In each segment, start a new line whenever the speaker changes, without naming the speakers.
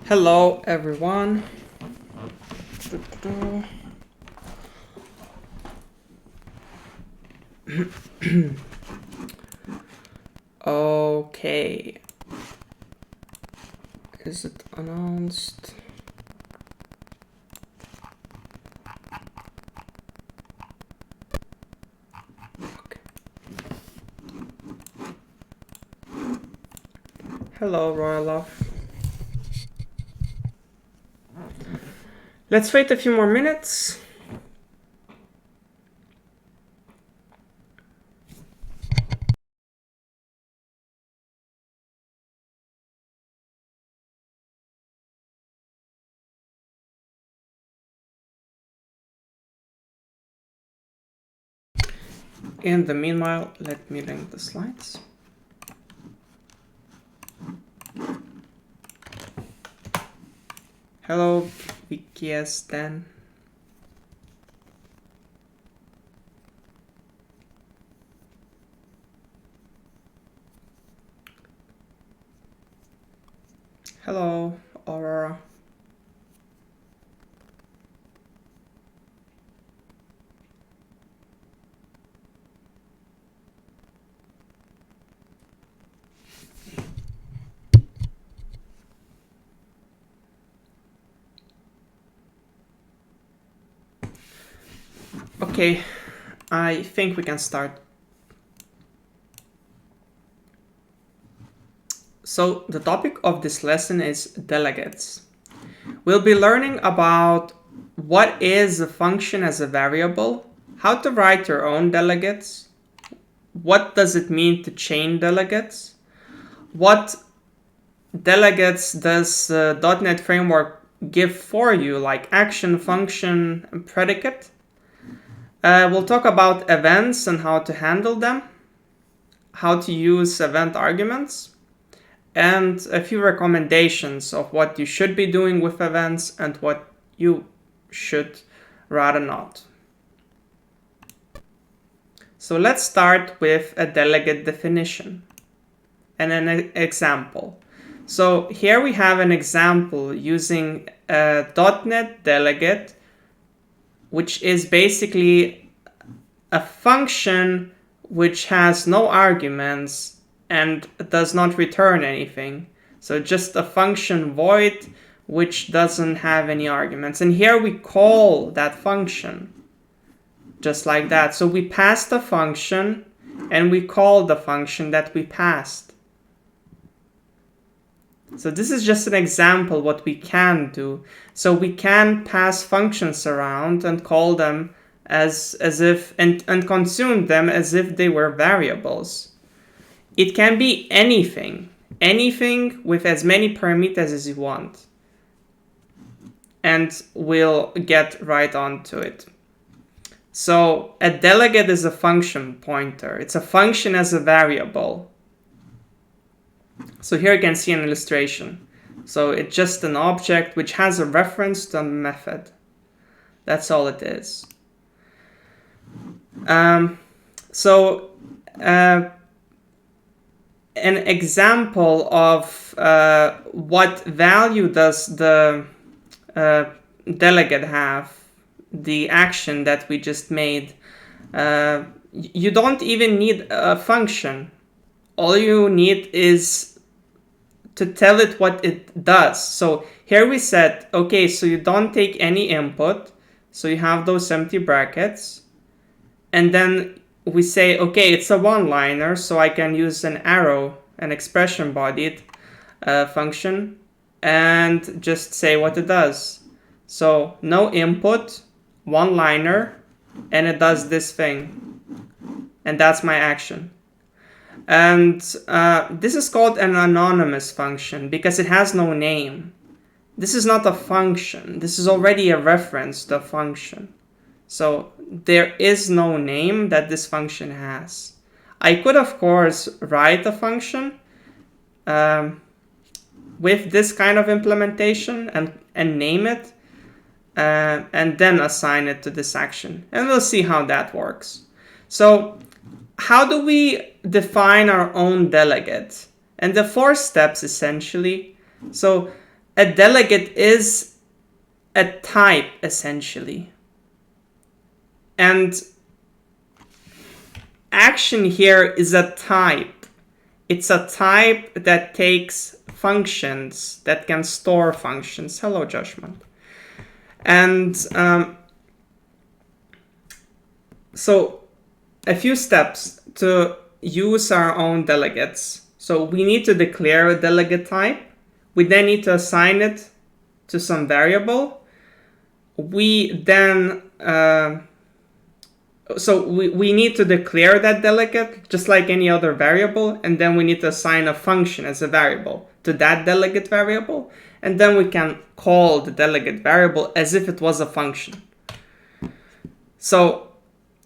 Hello everyone. Okay. Is it announced? Okay. Hello, Royalov. Let's wait a few more minutes. In the meanwhile, let me link the slides. Hello, VKS Dan. Hello, Aurora. Okay, I think we can start. So the topic of this lesson is delegates. We'll be learning about what is a function as a variable, how to write your own delegates, what does it mean to chain delegates, what delegates does .NET Framework give for you, like action, function, and predicate. We'll talk about events and how to handle them, how to use event arguments, and a few recommendations of what you should be doing with events and what you should rather not. So let's start with a delegate definition and an example. So here we have an example using a .NET delegate, which is basically a function which has no arguments and does not return anything. So just a function void which doesn't have any arguments. And here we call that function just like that. So we pass the function and we call the function that we passed. So this is just an example what we can do. So we can pass functions around and call them as if and consume them as if they were variables. It can be anything with as many parameters as you want. And we'll get right on to it. So a delegate is a function pointer. It's a function as a variable. So here you can see an illustration. So it's just an object which has a reference to a method. That's all it is. An example of what value does the delegate have, the action that we just made. You don't even need a function. All you need is to tell it what it does. So here we said, okay, so you don't take any input. So you have those empty brackets. And then we say, okay, it's a one-liner, so I can use an arrow, an expression-bodied function, and just say what it does. So no input, one-liner, and it does this thing. And that's my action. And this is called an anonymous function because it has no name. This is not a function. This is already a reference to a function. So there is no name that this function has. I could, of course, write a function with this kind of implementation and name it and then assign it to this action. And we'll see how that works. So how do we define our own delegate? And the 4 steps essentially. So a delegate is a type, essentially. And action here is a type. It's a type that takes functions, that can store functions. Hello, Judgment. And so a few steps to use our own delegates. So we need to declare a delegate type. We then need to assign it to some variable. We then we need to declare that delegate just like any other variable, and then we need to assign a function as a variable to that delegate variable, and then we can call the delegate variable as if it was a function. So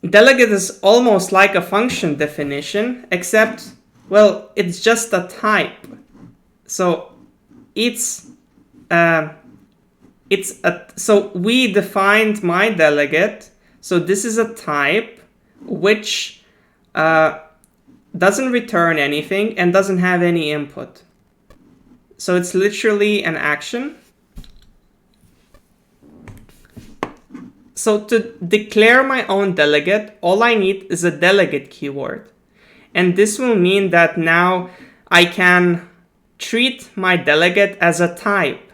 delegate is almost like a function definition, except, well, it's just a type. So so we defined my delegate. So this is a type which doesn't return anything and doesn't have any input. So it's literally an action. So to declare my own delegate, all I need is a delegate keyword. And this will mean that now I can treat my delegate as a type.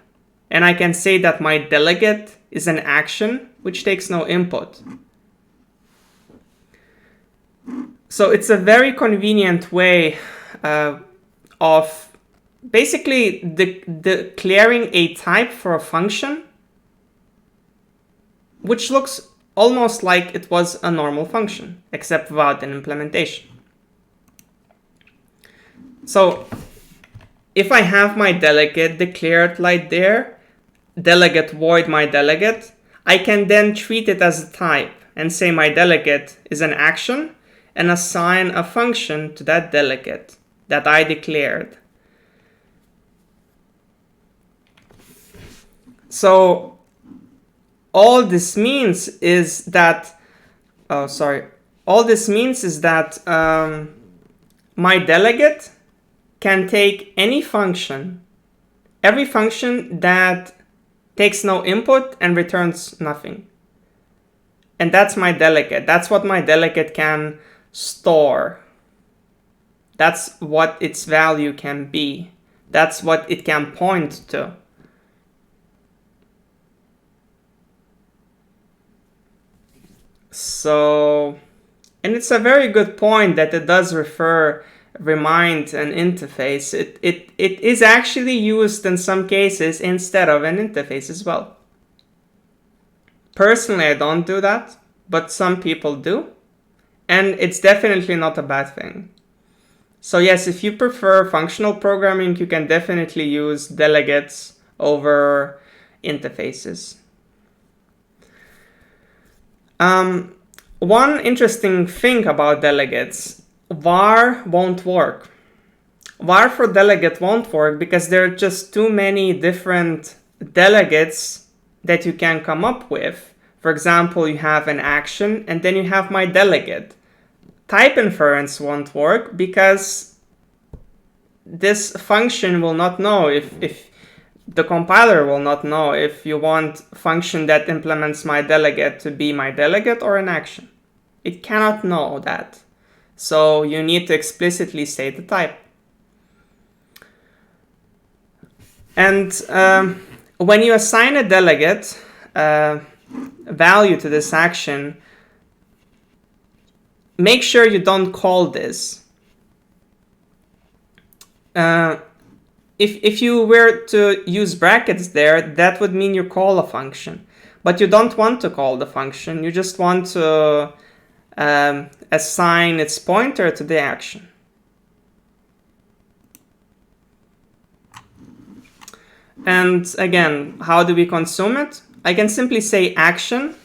And I can say that my delegate is an action which takes no input. So it's a very convenient way of basically declaring a type for a function, which looks almost like it was a normal function, except without an implementation. So if I have my delegate declared like there, delegate void my delegate, I can then treat it as a type and say my delegate is an action and assign a function to that delegate that I declared. So all this means is that, my delegate can take any function, every function that takes no input and returns nothing. And that's my delegate. That's what my delegate can store. That's what its value can be. That's what it can point to. So, and it's a very good point that it does remind an interface. It is actually used in some cases instead of an interface as well. Personally, I don't do that, but some people do. And it's definitely not a bad thing. So yes, if you prefer functional programming, you can definitely use delegates over interfaces. One interesting thing about delegates, var won't work. Var for delegate won't work because there are just too many different delegates that you can come up with. For example, you have an action and then you have my delegate. Type inference won't work because this function will not know if the compiler will not know if you want function that implements my delegate to be my delegate or an action. It cannot know that. So you need to explicitly state the type. And when you assign a delegate value to this action, make sure you don't call this. If you were to use brackets there, that would mean you call a function. But you don't want to call the function. You just want to assign its pointer to the action. And again, how do we consume it? I can simply say action.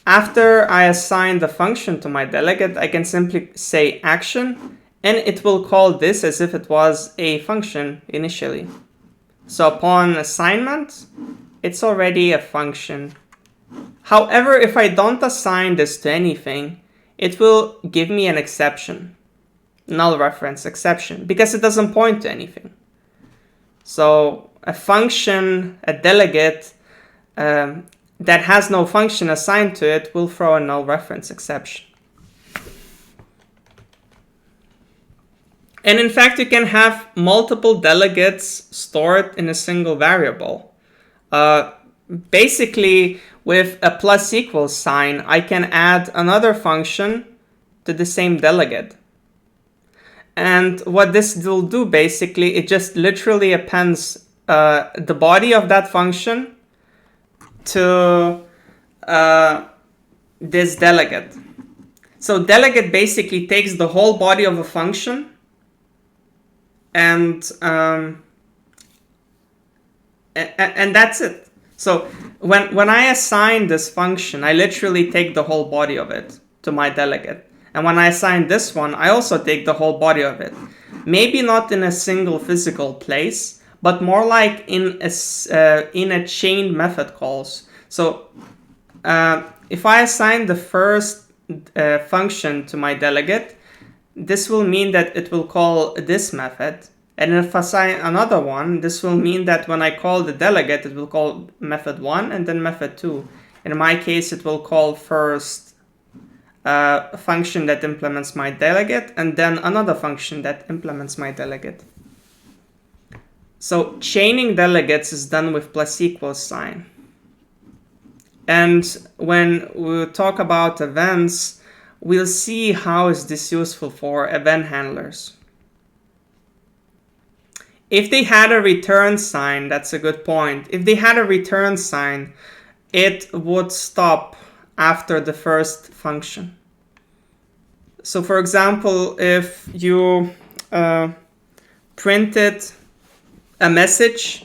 After I assign the function to my delegate, I can simply say action, and it will call this as if it was a function initially. So upon assignment, it's already a function. However, if I don't assign this to anything, it will give me an exception, null reference exception, because it doesn't point to anything. So a function, a delegate that has no function assigned to it will throw a null reference exception. And in fact, you can have multiple delegates stored in a single variable. Basically, with a plus equals sign, I can add another function to the same delegate. And what this will do, basically, it just literally appends the body of that function to this delegate. So delegate basically takes the whole body of a function and that's it. So when I assign this function, I literally take the whole body of it to my delegate. And when I assign this one, I also take the whole body of it. Maybe not in a single physical place, but more like in a chain method calls. So if I assign the first function to my delegate, this will mean that it will call this method. And if I assign another one, this will mean that when I call the delegate, it will call method 1 and then method 2. In my case, it will call first a function that implements my delegate and then another function that implements my delegate. So chaining delegates is done with plus equals sign. And when we talk about events, we'll see how is this useful for event handlers. If they had a return sign, that's a good point. If they had a return sign, it would stop after the first function. So for example, if you printed a message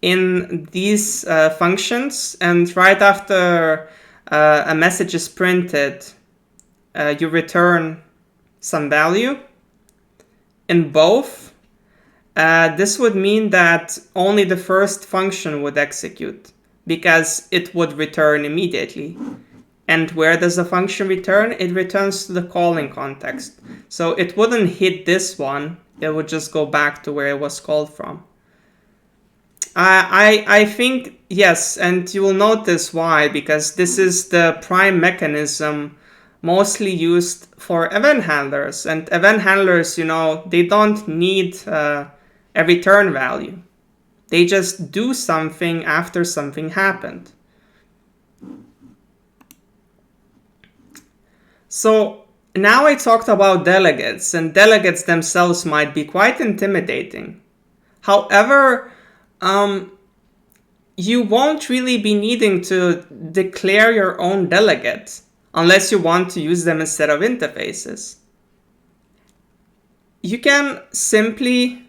in these functions, and right after a message is printed, you return some value in both, this would mean that only the first function would execute because it would return immediately. And where does the function return? It returns to the calling context. So it wouldn't hit this one, it would just go back to where it was called from. I think, yes, and you will notice why, because this is the prime mechanism mostly used for event handlers. And event handlers, you know, they don't need a return value. They just do something after something happened. So now I talked about delegates, and delegates themselves might be quite intimidating. However, you won't really be needing to declare your own delegate unless you want to use them instead of interfaces. You can simply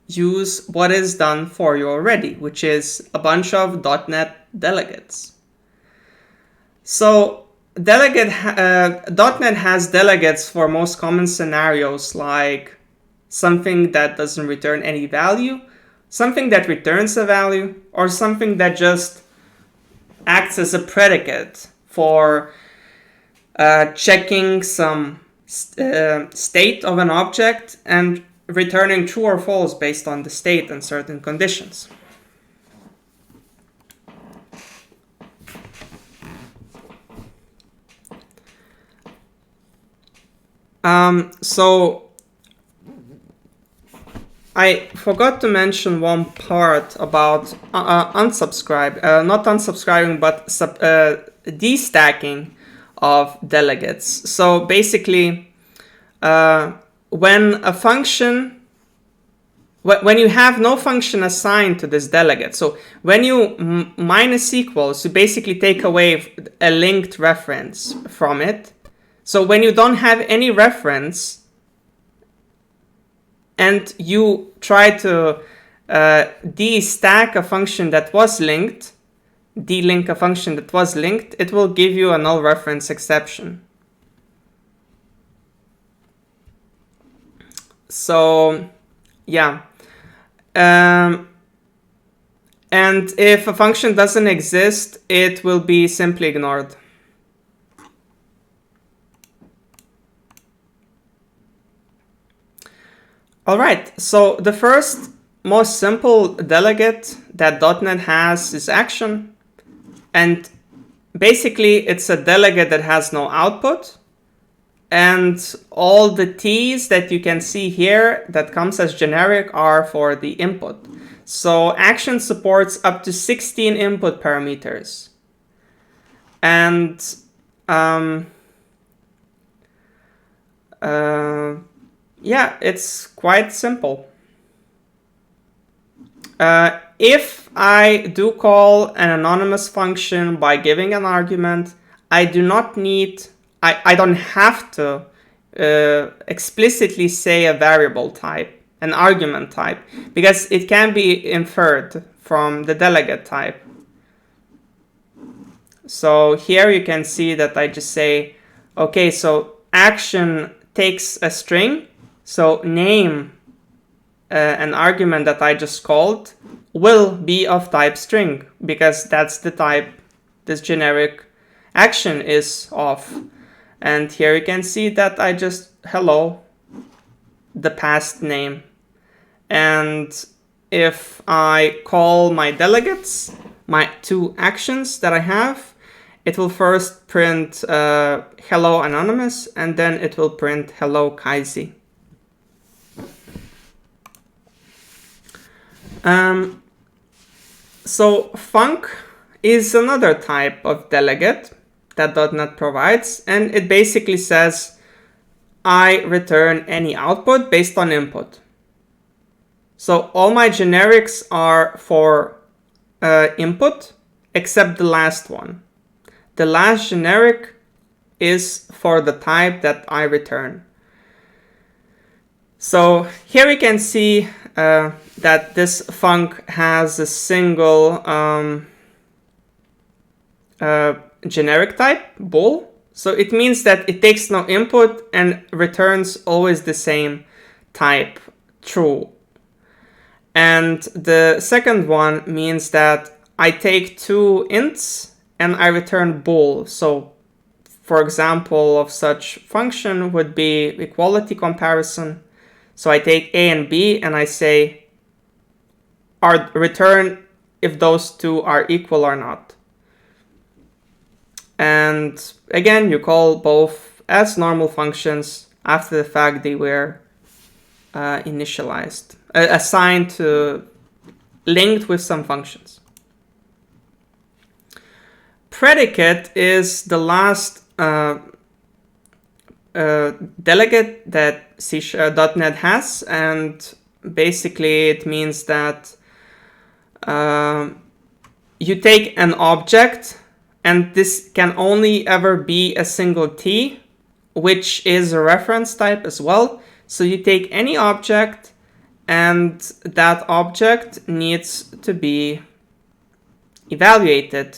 use what is done for you already, which is a bunch of .NET delegates. So .NET has delegates for most common scenarios, like something that doesn't return any value, something that returns a value, or something that just acts as a predicate for checking some state of an object and returning true or false based on the state and certain conditions. So I forgot to mention one part about not unsubscribing, but destacking of delegates. So basically, when a function, when you have no function assigned to this delegate, so when you minus equals, you basically take away a linked reference from it. So when you don't have any reference and you try to destack a function that was linked, delink a function that was linked, it will give you a null reference exception. So yeah, and if a function doesn't exist, it will be simply ignored. All right, so the first most simple delegate that .NET has is action. And basically, it's a delegate that has no output. And all the T's that you can see here that comes as generic are for the input. So action supports up to 16 input parameters. And yeah, it's quite simple. If I do call an anonymous function by giving an argument, I don't have to explicitly say a variable type, an argument type, because it can be inferred from the delegate type. So here you can see that I just say, okay, so action takes a string, so name, an argument that I just called, will be of type string, because that's the type this generic action is of. And here you can see that I just hello the past name. And if I call my delegates, my two actions that I have, it will first print hello anonymous, and then it will print hello Kaisi. So func is another type of delegate that .NET provides, and it basically says I return any output based on input. So all my generics are for input except the last one. The last generic is for the type that I return. So here we can see that this func has a single generic type, bool. So it means that it takes no input and returns always the same type, true. And the second one means that I take two ints and I return bool. So for example of such function would be equality comparison. So I take A and B and I say return if those two are equal or not. And again, you call both as normal functions after the fact they were initialized, assigned to, linked with some functions. Predicate is the last delegate that .NET has, and basically it means that you take an object, and this can only ever be a single T, which is a reference type as well. So you take any object, and that object needs to be evaluated.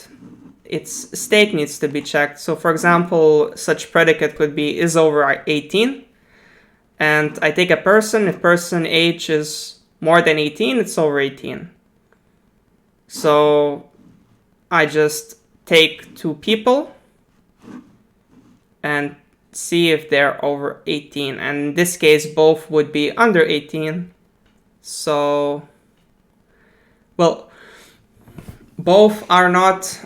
Its state needs to be checked. So for example, such predicate could be is over 18. And I take a person. If person age is more than 18, it's over 18. So I just take two people and see if they're over 18. And in this case, both would be under 18. So, well, both are not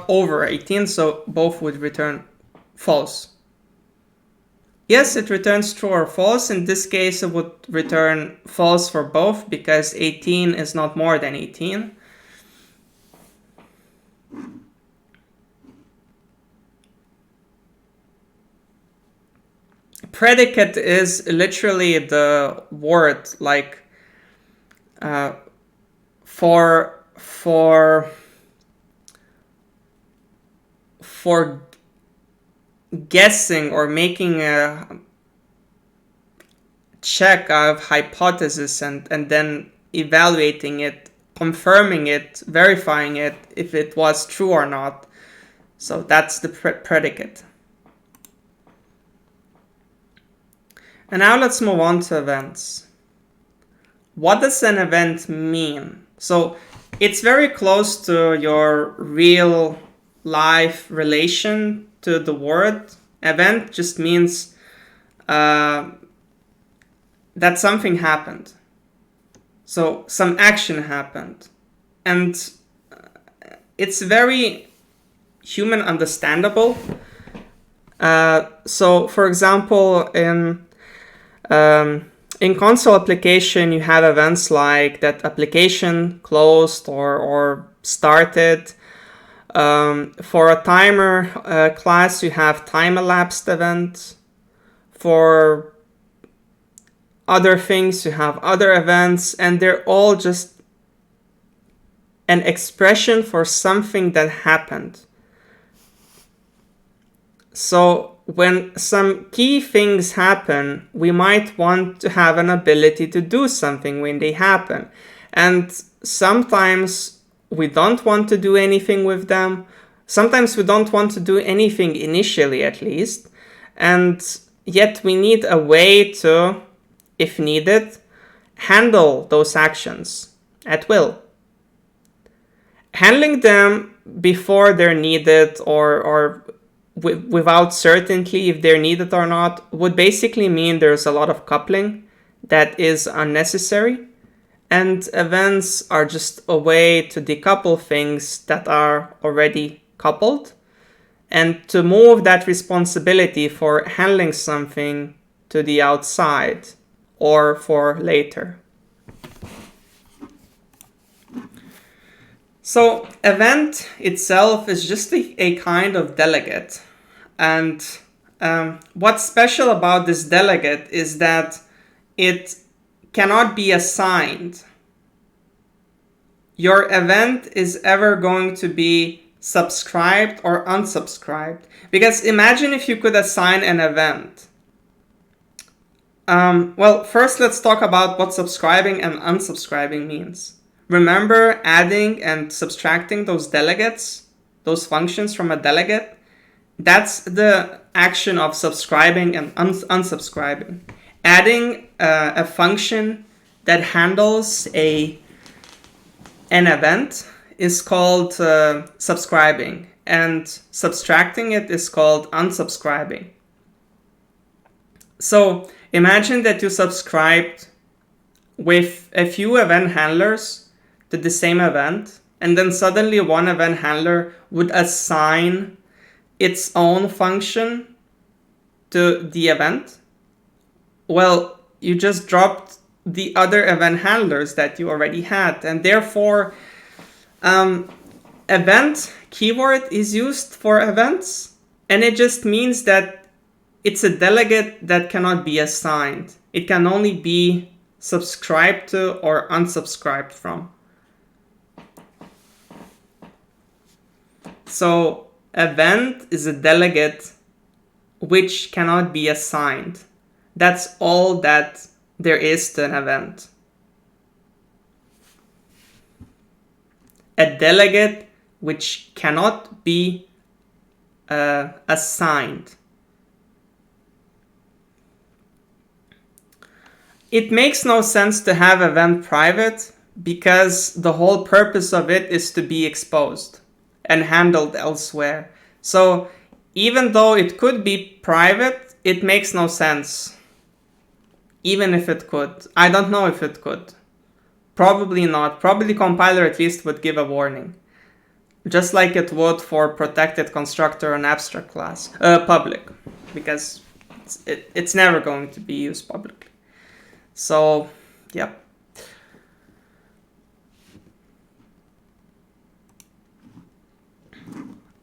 over 18, so both would return false. Yes, it returns true or false. In this case, it would return false for both because 18 is not more than 18. Predicate is literally the word like for guessing or making a check of hypothesis and then evaluating it, confirming it, verifying it if it was true or not. So that's the predicate. And now let's move on to events. What does an event mean? So it's very close to your real life relation to the word. Event just means that something happened. So some action happened. And it's very human understandable. So for example, in console application, you have events like that application closed or started. For a timer class, you have time elapsed event. For other things, you have other events, and they're all just an expression for something that happened. So when some key things happen, we might want to have an ability to do something when they happen. And sometimes we don't want to do anything with them. Sometimes we don't want to do anything initially, at least. And yet we need a way to, if needed, handle those actions at will. Handling them before they're needed or without certainty if they're needed or not would basically mean there's a lot of coupling that is unnecessary. And events are just a way to decouple things that are already coupled and to move that responsibility for handling something to the outside or for later. So event itself is just a kind of delegate. And what's special about this delegate is that it cannot be assigned. Your event is ever going to be subscribed or unsubscribed. Because imagine if you could assign an event. Well, first let's talk about what subscribing and unsubscribing means. Remember adding and subtracting those delegates, those functions from a delegate? That's the action of subscribing and unsubscribing. Adding a function that handles an event is called subscribing, and subtracting it is called unsubscribing. So imagine that you subscribed with a few event handlers to the same event, and then suddenly one event handler would assign its own function to the event. Well, you just dropped the other event handlers that you already had, and therefore event keyword is used for events, and it just means that it's a delegate that cannot be assigned. It can only be subscribed to or unsubscribed from. So event is a delegate which cannot be assigned. That's all that there is to an event. A delegate which cannot be assigned. It makes no sense to have event private because the whole purpose of it is to be exposed and handled elsewhere. So even though it could be private, it makes no sense. Even if it could. I don't know if it could. Probably not. Probably compiler at least would give a warning. Just like it would for protected constructor and abstract class. Public. Because it's never going to be used publicly. So, yep.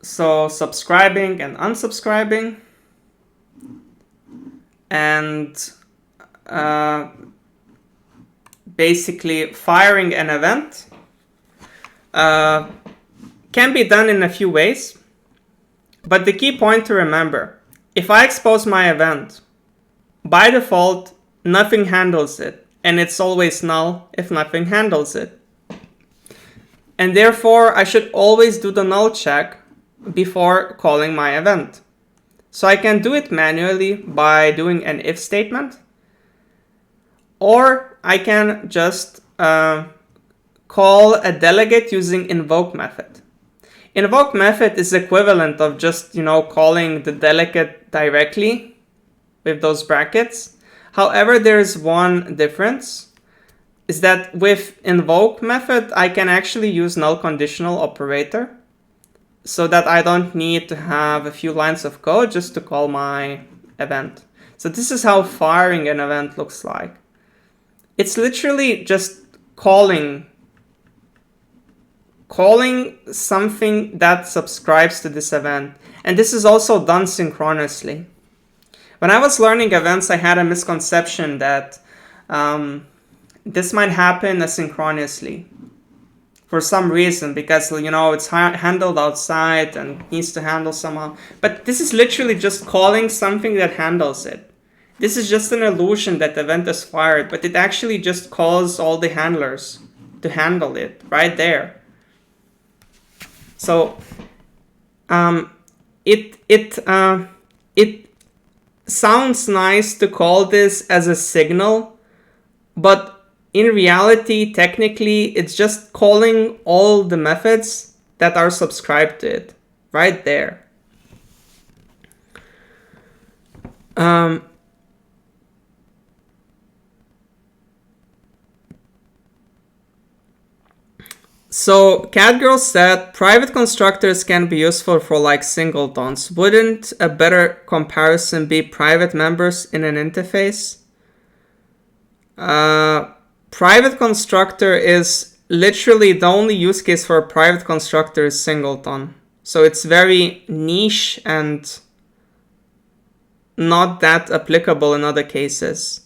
So subscribing and unsubscribing, and basically firing an event can be done in a few ways. But the key point to remember, if I expose my event, by default, nothing handles it, and it's always null if nothing handles it. And therefore, I should always do the null check before calling my event. So I can do it manually by doing an if statement, or I can just call a delegate using Invoke Method. Invoke Method is equivalent of just, calling the delegate directly with those brackets. However, there is one difference, is that with invoke method, I can actually use null conditional operator so that I don't need to have a few lines of code just to call my event. So this is how firing an event looks like. It's literally just calling something that subscribes to this event. And this is also done synchronously. When I was learning events, I had a misconception that this might happen asynchronously for some reason, because it's handled outside and needs to handle somehow. But this is literally just calling something that handles it. This is just an illusion that the event is fired, but it actually just calls all the handlers to handle it right there. So it sounds nice to call this as a signal, but in reality, technically, it's just calling all the methods that are subscribed to it right there. So Catgirl said private constructors can be useful for like singletons. Wouldn't a better comparison be private members in an interface? Private constructor is literally the only use case for a private constructor is singleton. So it's very niche and not that applicable in other cases.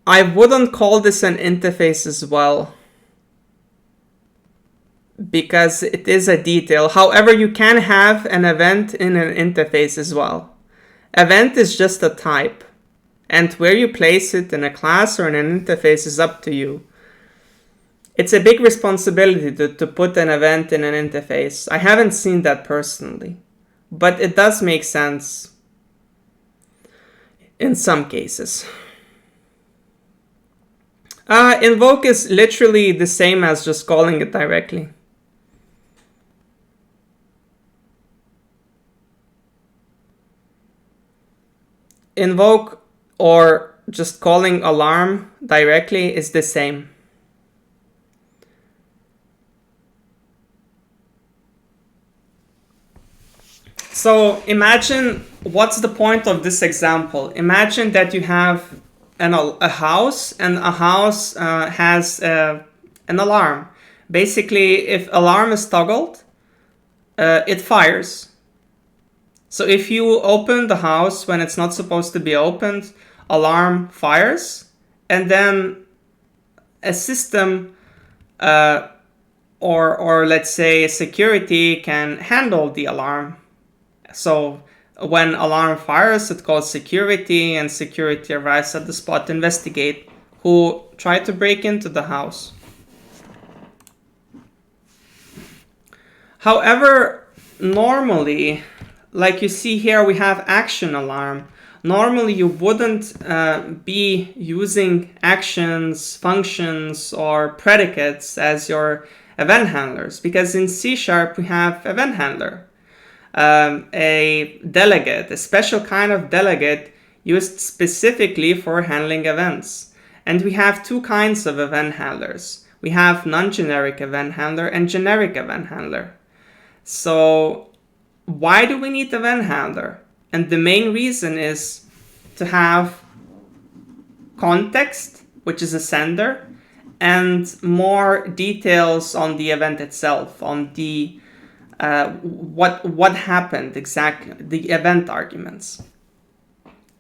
I wouldn't call this an interface as well, because it is a detail. However, you can have an event in an interface as well. Event is just a type, and where you place it in a class or in an interface is up to you. It's a big responsibility to put an event in an interface. I haven't seen that personally, but it does make sense in some cases. Invoke is literally the same as just calling it directly. Invoke or just calling alarm directly is the same. So imagine, what's the point of this example? Imagine that you have a house, and a house has an alarm. Basically, if alarm is toggled, it fires. So if you open the house when it's not supposed to be opened, alarm fires, and then a system or let's say security can handle the alarm. So when alarm fires, it calls security, and security arrives at the spot to investigate who tried to break into the house. However, normally, like you see here, we have action alarm. Normally, you wouldn't be using actions, functions, or predicates as your event handlers, because in C# we have event handler. A delegate, a special kind of delegate used specifically for handling events. And we have two kinds of event handlers. We have non-generic event handler and generic event handler. So why do we need event handler? And the main reason is to have context, which is a sender, and more details on the event itself, on the what happened exactly, the event arguments.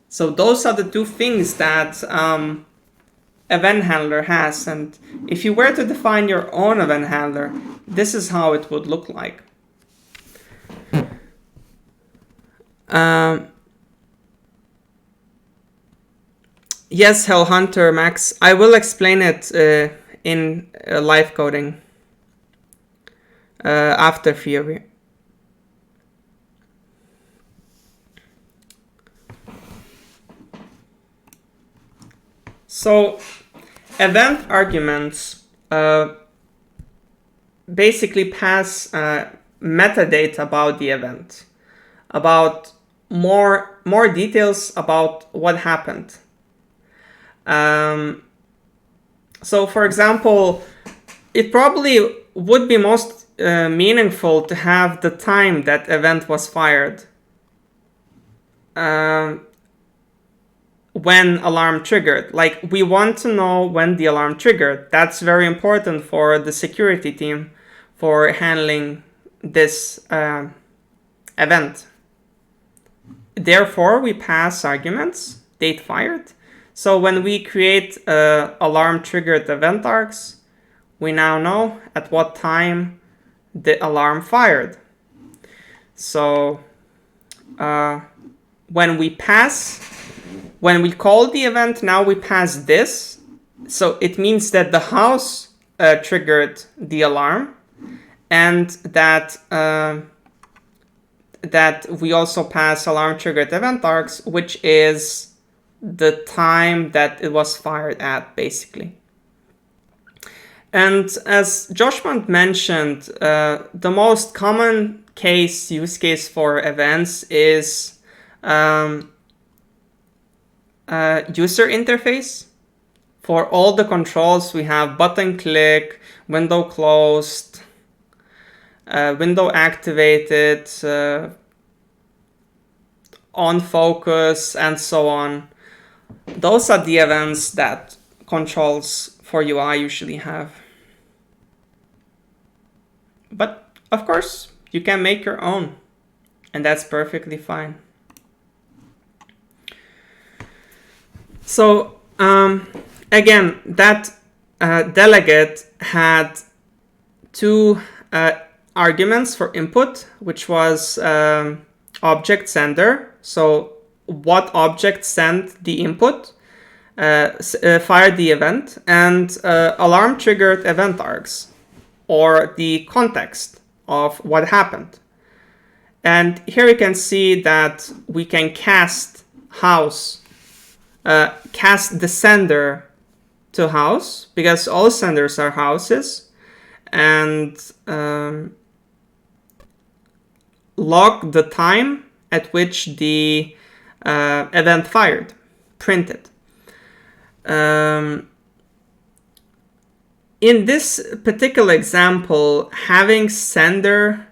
So those are the two things that event handler has. And if you were to define your own event handler, this is how it would look like. Yes, Hellhunter Max, I will explain it in live coding. After Fury. So event arguments basically pass metadata about the event, about more details about what happened. So for example, it probably would be most meaningful to have the time that event was fired when alarm triggered. Like, we want to know when the alarm triggered. That's very important for the security team for handling this event. Therefore, we pass arguments, date fired. So when we create alarm triggered event args, we now know at what time the alarm fired. So when we call the event, now we pass this. So it means that the house triggered the alarm, and that we also pass alarm triggered event args, which is the time that it was fired at, basically. And as Joshua mentioned, the most common use case for events is user interface. For all the controls, we have button click, window closed, window activated, on focus, and so on. Those are the events that controls for UI usually have. But of course, you can make your own, and that's perfectly fine. So again, that delegate had two arguments for input, which was object sender. So what object sent the input, fired the event, and alarm triggered event args, or the context of what happened. And here you can see that we can cast the sender to house, because all senders are houses, and log the time at which the event fired, printed. In this particular example, having sender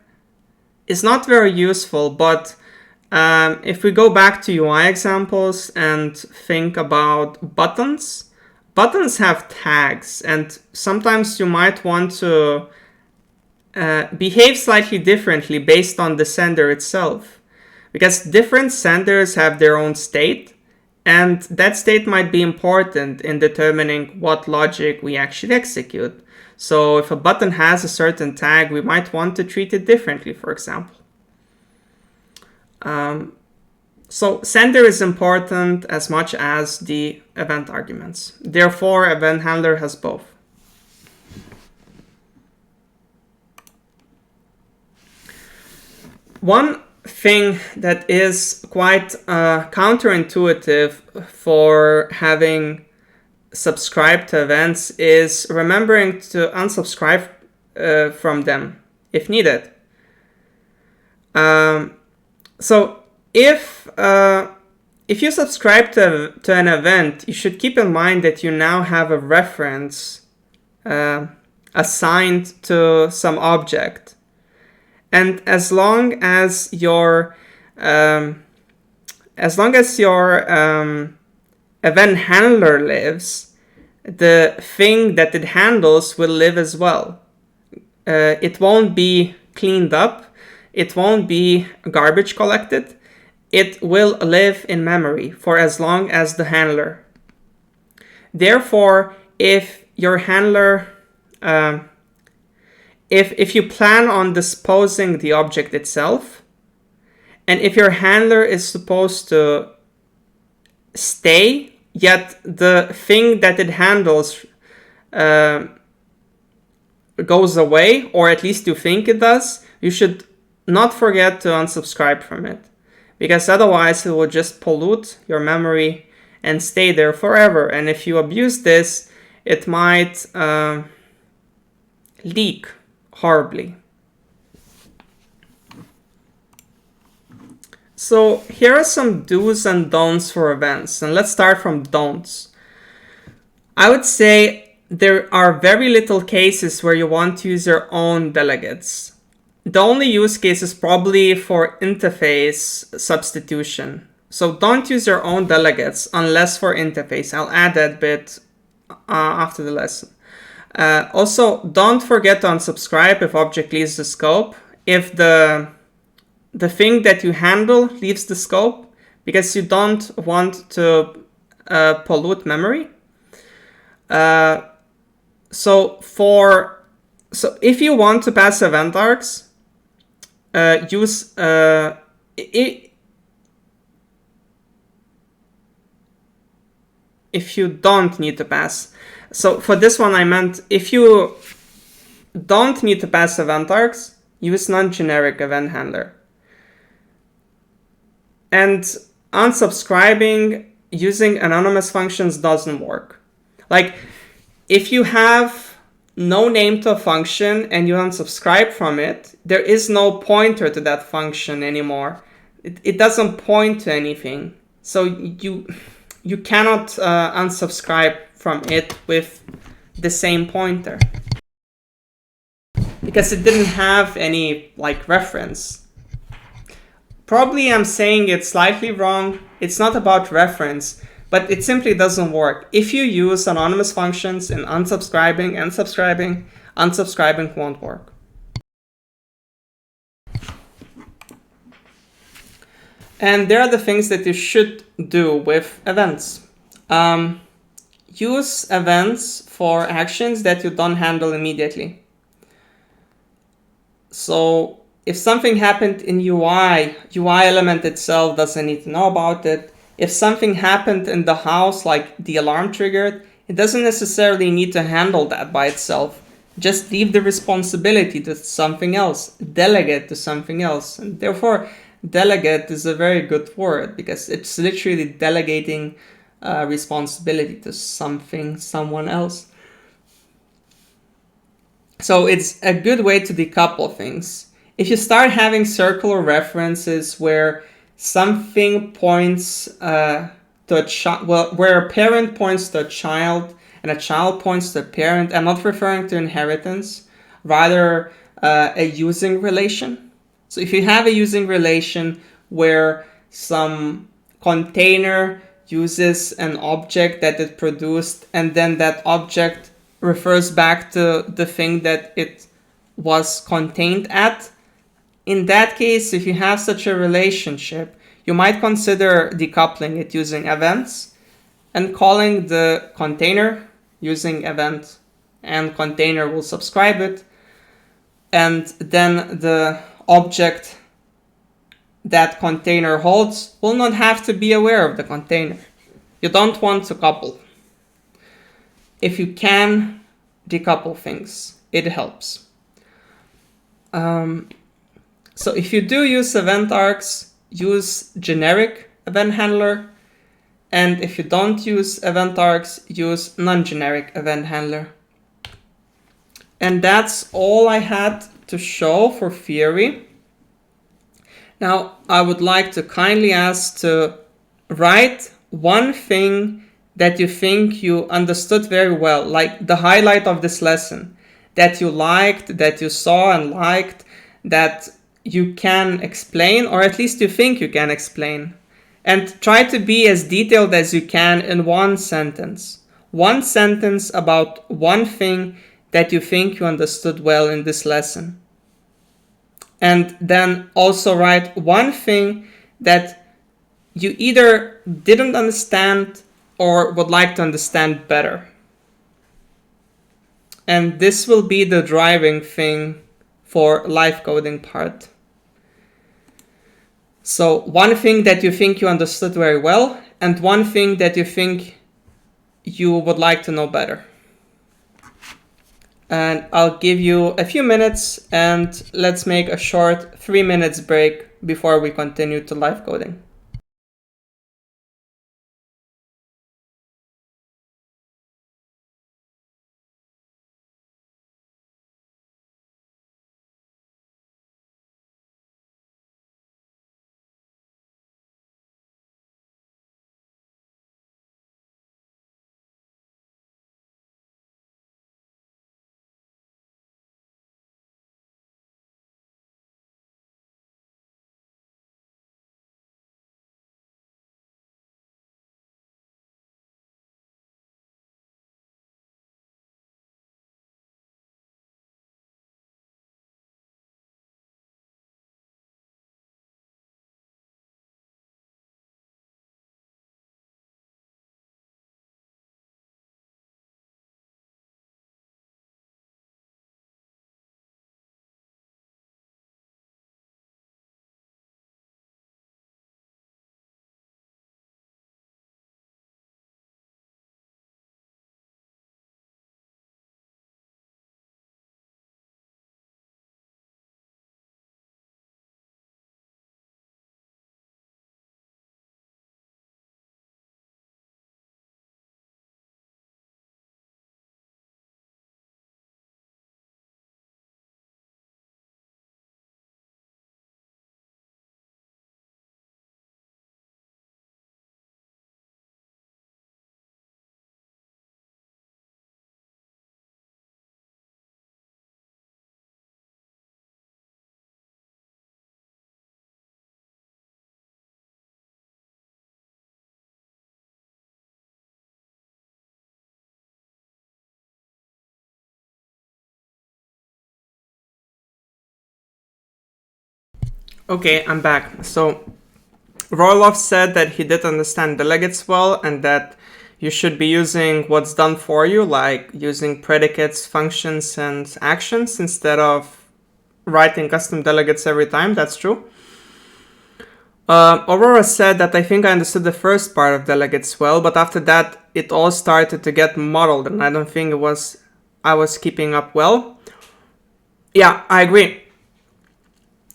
is not very useful, but if we go back to UI examples and think about buttons have tags, and sometimes you might want to behave slightly differently based on the sender itself, because different senders have their own state, and that state might be important in determining what logic we actually execute. So if a button has a certain tag, we might want to treat it differently, for example. So sender is important as much as the event arguments. Therefore, event handler has both. One thing that is quite counterintuitive for having subscribed to events is remembering to unsubscribe from them if needed. So if you subscribe to an event, you should keep in mind that you now have a reference assigned to some object. And as long as your event handler lives, the thing that it handles will live as well. It won't be cleaned up. It won't be garbage collected. It will live in memory for as long as the handler. Therefore, if your handler if you plan on disposing the object itself, and if your handler is supposed to stay, yet the thing that it handles goes away, or at least you think it does, you should not forget to unsubscribe from it, because otherwise it will just pollute your memory and stay there forever. And if you abuse this, it might leak horribly. So here are some do's and don'ts for events, and let's start from don'ts. I would say there are very little cases where you want to use your own delegates. The only use case is probably for interface substitution. So don't use your own delegates unless for interface. I'll add that bit after the lesson. Also, don't forget to unsubscribe if object leaves the scope. If the thing that you handle leaves the scope, because you don't want to pollute memory. So if you want to pass event arcs, use if you don't need to pass. So for this one, I meant if you don't need to pass event arcs, use non-generic event handler. And unsubscribing using anonymous functions doesn't work. Like if you have no name to a function and you unsubscribe from it, there is no pointer to that function anymore. It doesn't point to anything. So you cannot unsubscribe from it with the same pointer because it didn't have any like reference. Probably I'm saying it slightly wrong. It's not about reference, but it simply doesn't work. If you use anonymous functions in unsubscribing and subscribing, unsubscribing won't work. And there are the things that you should do with events. Use events for actions that you don't handle immediately. So if something happened in UI element itself doesn't need to know about it. If something happened in the house, like the alarm triggered, it doesn't necessarily need to handle that by itself. Just leave the responsibility to something else, delegate to something else. And therefore, delegate is a very good word because it's literally delegating responsibility to someone else. So it's a good way to decouple things. If you start having circular references where something points to a child, where a parent points to a child and a child points to a parent, I'm not referring to inheritance, rather a using relation. So if you have a using relation where some container uses an object that it produced and then that object refers back to the thing that it was contained at, in that case, if you have such a relationship, you might consider decoupling it using events and calling the container using event, and container will subscribe it. And then the object that container holds will not have to be aware of the container. You don't want to couple. If you can decouple things, it helps. So if you do use event arcs, use generic event handler. And if you don't use event arcs, use non-generic event handler. And that's all I had to show for theory. Now, I would like to kindly ask to write one thing that you think you understood very well, like the highlight of this lesson, that you liked, that you saw and liked, that you can explain, or at least you think you can explain. And try to be as detailed as you can in one sentence. One sentence about one thing that you think you understood well in this lesson. And then also write one thing that you either didn't understand or would like to understand better. And this will be the driving thing for live coding part. So one thing that you think you understood very well, and one thing that you think you would like to know better. And I'll give you a few minutes and let's make a short 3 minutes break before we continue to live coding. Okay, I'm back. So Roloff said that he did understand delegates well and that you should be using what's done for you, like using predicates, functions, and actions instead of writing custom delegates every time. That's true. Aurora said that I think I understood the first part of delegates well, but after that it all started to get muddled and I don't think I was keeping up well. Yeah, I agree.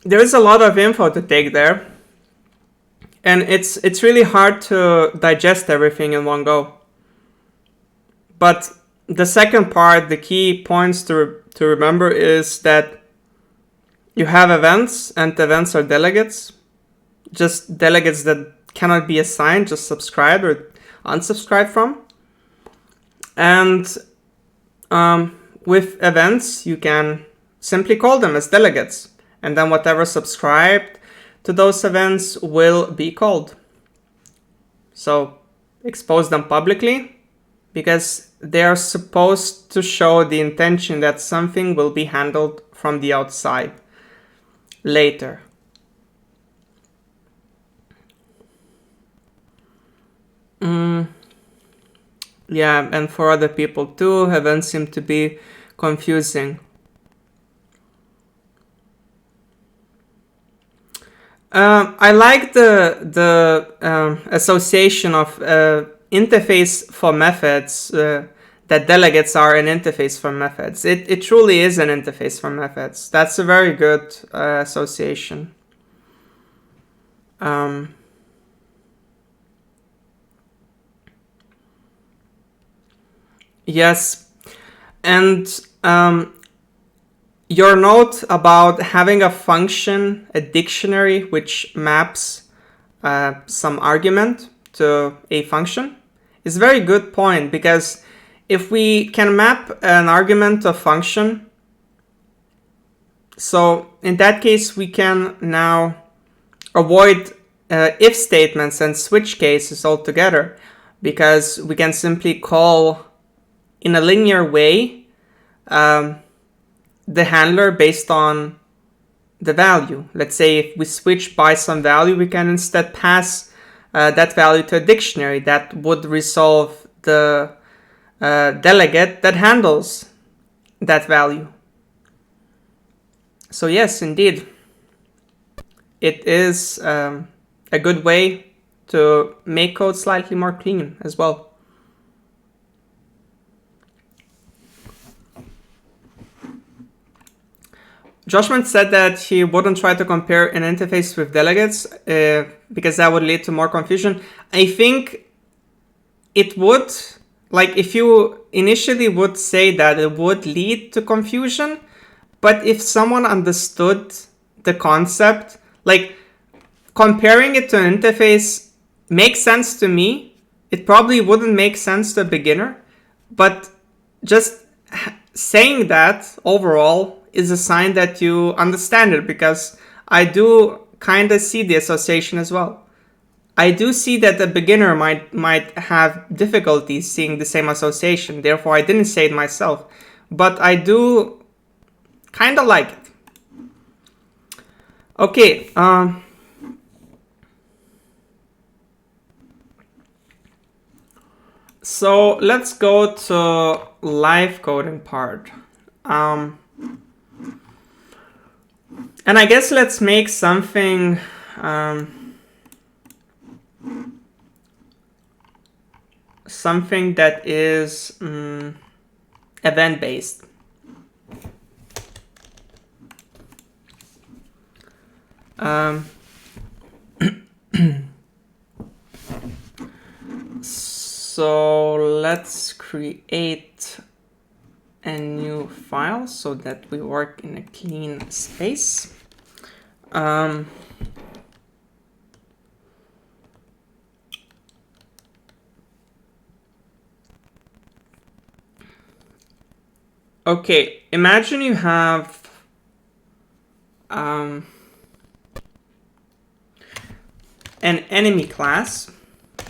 There is a lot of info to take there. And it's really hard to digest everything in one go. But the second part, the key points to remember is that you have events, and events are delegates. Just delegates that cannot be assigned, just subscribed or unsubscribed from. And with events, you can simply call them as delegates. And then whatever subscribed to those events will be called. So expose them publicly because they are supposed to show the intention that something will be handled from the outside later. Yeah, and for other people too, events seem to be confusing. I like the association of interface for methods, that delegates are an interface for methods. It truly is an interface for methods. That's a very good association. Yes, and your note about having a function, a dictionary, which maps some argument to a function is a very good point, because if we can map an argument to a function, so in that case we can now avoid if statements and switch cases altogether, because we can simply call in a linear way the handler based on the value. Let's say if we switch by some value, we can instead pass that value to a dictionary that would resolve the delegate that handles that value. So yes, indeed, it is a good way to make code slightly more clean as well. Joshman said that he wouldn't try to compare an interface with delegates because that would lead to more confusion. I think it would, like if you initially would say that it would lead to confusion, but if someone understood the concept, like comparing it to an interface makes sense to me. It probably wouldn't make sense to a beginner, but just saying that overall is a sign that you understand it, because I do kind of see the association as well. I do see that a beginner might have difficulties seeing the same association, therefore I didn't say it myself, but I do kind of like it. Okay, so let's go to live coding part. And I guess let's make something something that is event-based. So let's create a new file so that we work in a clean space. Okay, imagine you have an enemy class,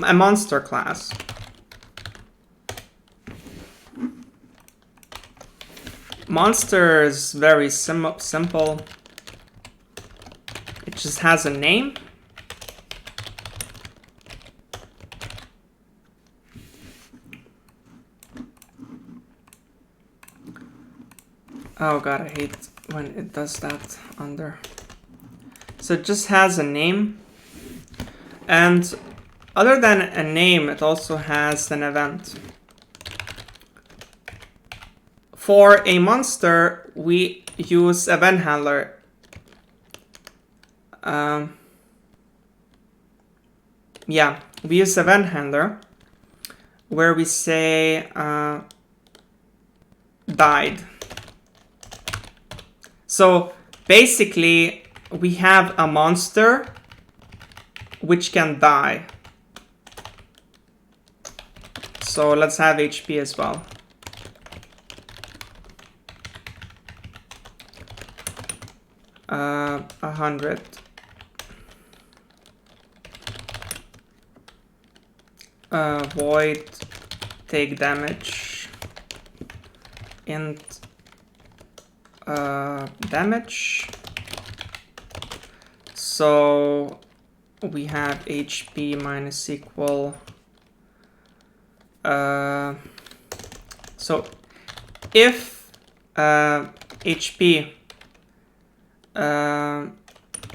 a monster class. Monster is very simple. It just has a name. Oh god, I hate when it does that under. So it just has a name. And other than a name, it also has an event. For a monster, we use event handler. Yeah, we use event handler where we say died. So basically, we have a monster which can die. So let's have HP as well. Uh, 100. Void, take damage, int damage. So we have HP minus equal. So if HP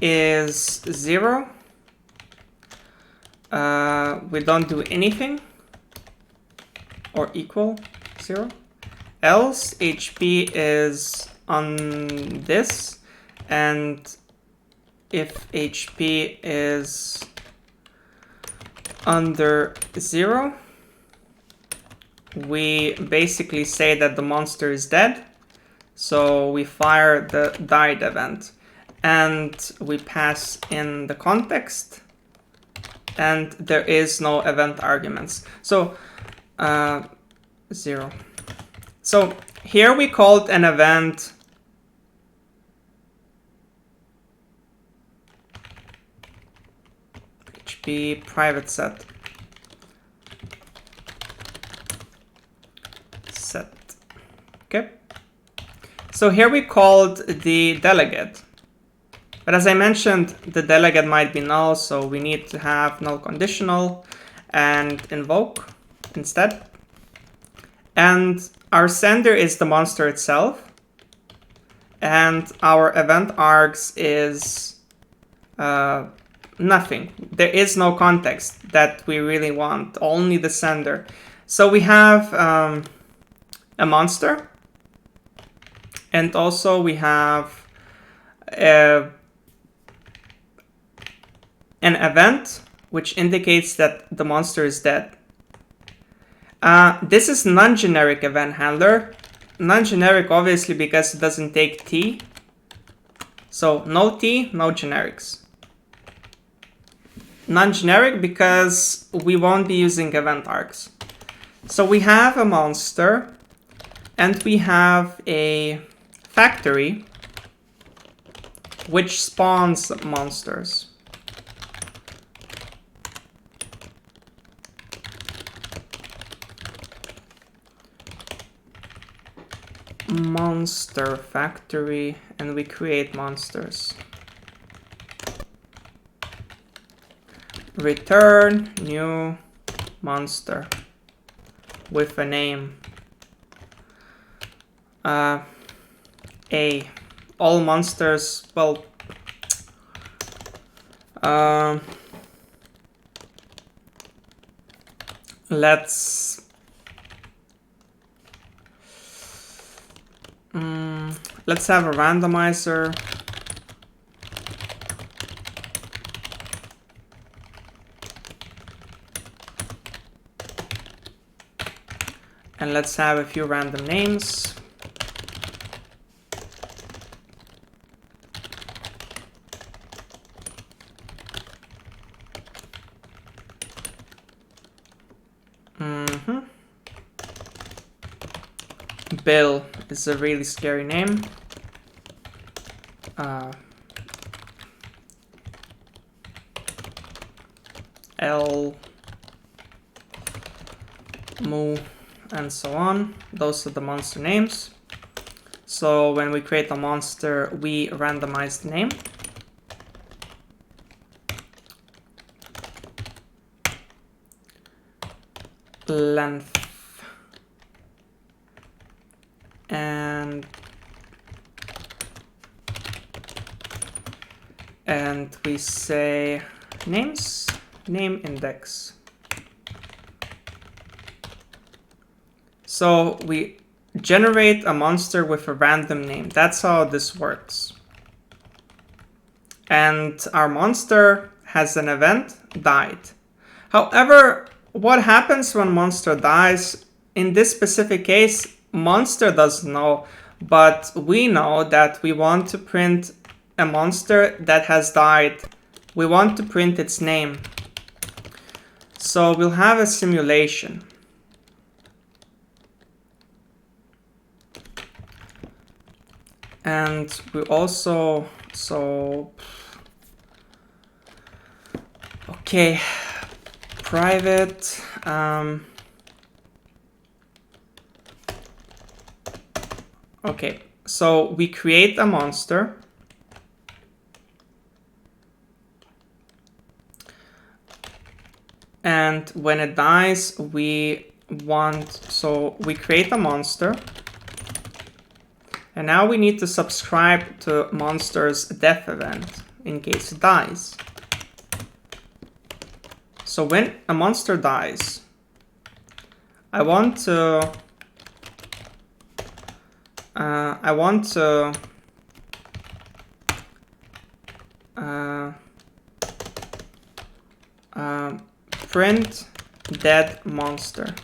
is 0, we don't do anything, or equal 0. Else HP is on this, and if HP is under 0, we basically say that the monster is dead. So we fire the died event, and we pass in the context, and there is no event arguments. So 0. So here we called an event HP private set. Okay. So here we called the delegate. But as I mentioned, the delegate might be null, so we need to have null conditional and invoke instead. And our sender is the monster itself. And our event args is nothing. There is no context that we really want, only the sender. So we have a monster. And also we have an event which indicates that the monster is dead. This is non-generic event handler. Non-generic obviously because it doesn't take T. So no T, no generics. Non-generic because we won't be using event args. So we have a monster and we have a factory which spawns monsters. Monster factory, and we create monsters. Return new monster with a name. All monsters, well, let's have a randomizer. And let's have a few random names. Bill is a really scary name. L, Moo, and so on. Those are the monster names. So when we create a monster, we randomize the name. length. And we say names, name index. So we generate a monster with a random name. That's how this works. And our monster has an event, died. However, what happens when monster dies? In this specific case, monster doesn't know, but we know that we want to print a monster that has died. We want to print its name. So we'll have a simulation. And we also, okay, private, okay, so we create a monster. And when it dies, we create a monster. And now we need to subscribe to monster's death event in case it dies. So when a monster dies, I want to print dead monster.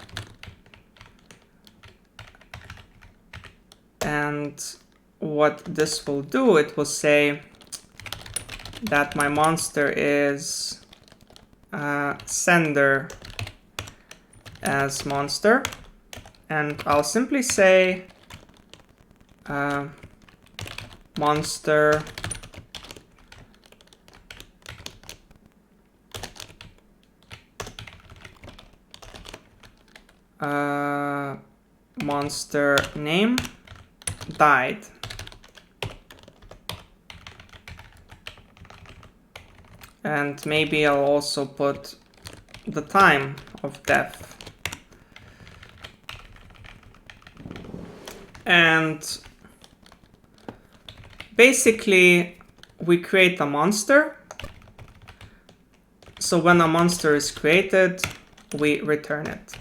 And what this will do, it will say that my monster is sender as monster. And I'll simply say monster monster name died. And maybe I'll also put the time of death. And basically we create a monster. So when a monster is created, we return it.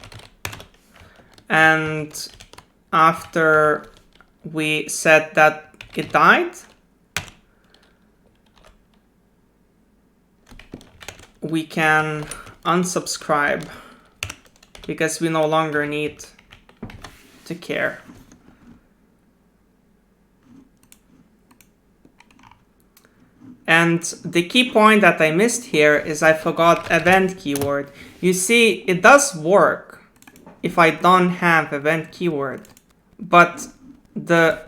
And after we said that it died, we can unsubscribe because we no longer need to care. And the key point that I missed here is I forgot event keyword. You see, it does work if I don't have event keyword, but the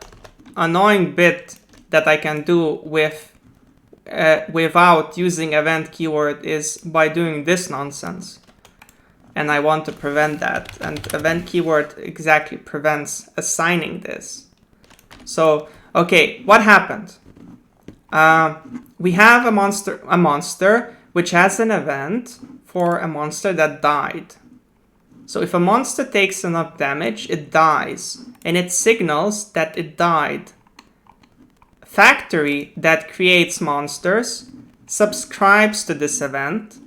annoying bit that I can do without using event keyword is by doing this nonsense. And I want to prevent that. And event keyword exactly prevents assigning this. So, okay, what happened? We have a monster which has an event for a monster that died. So if a monster takes enough damage, it dies, and it signals that it died. Factory that creates monsters subscribes to this event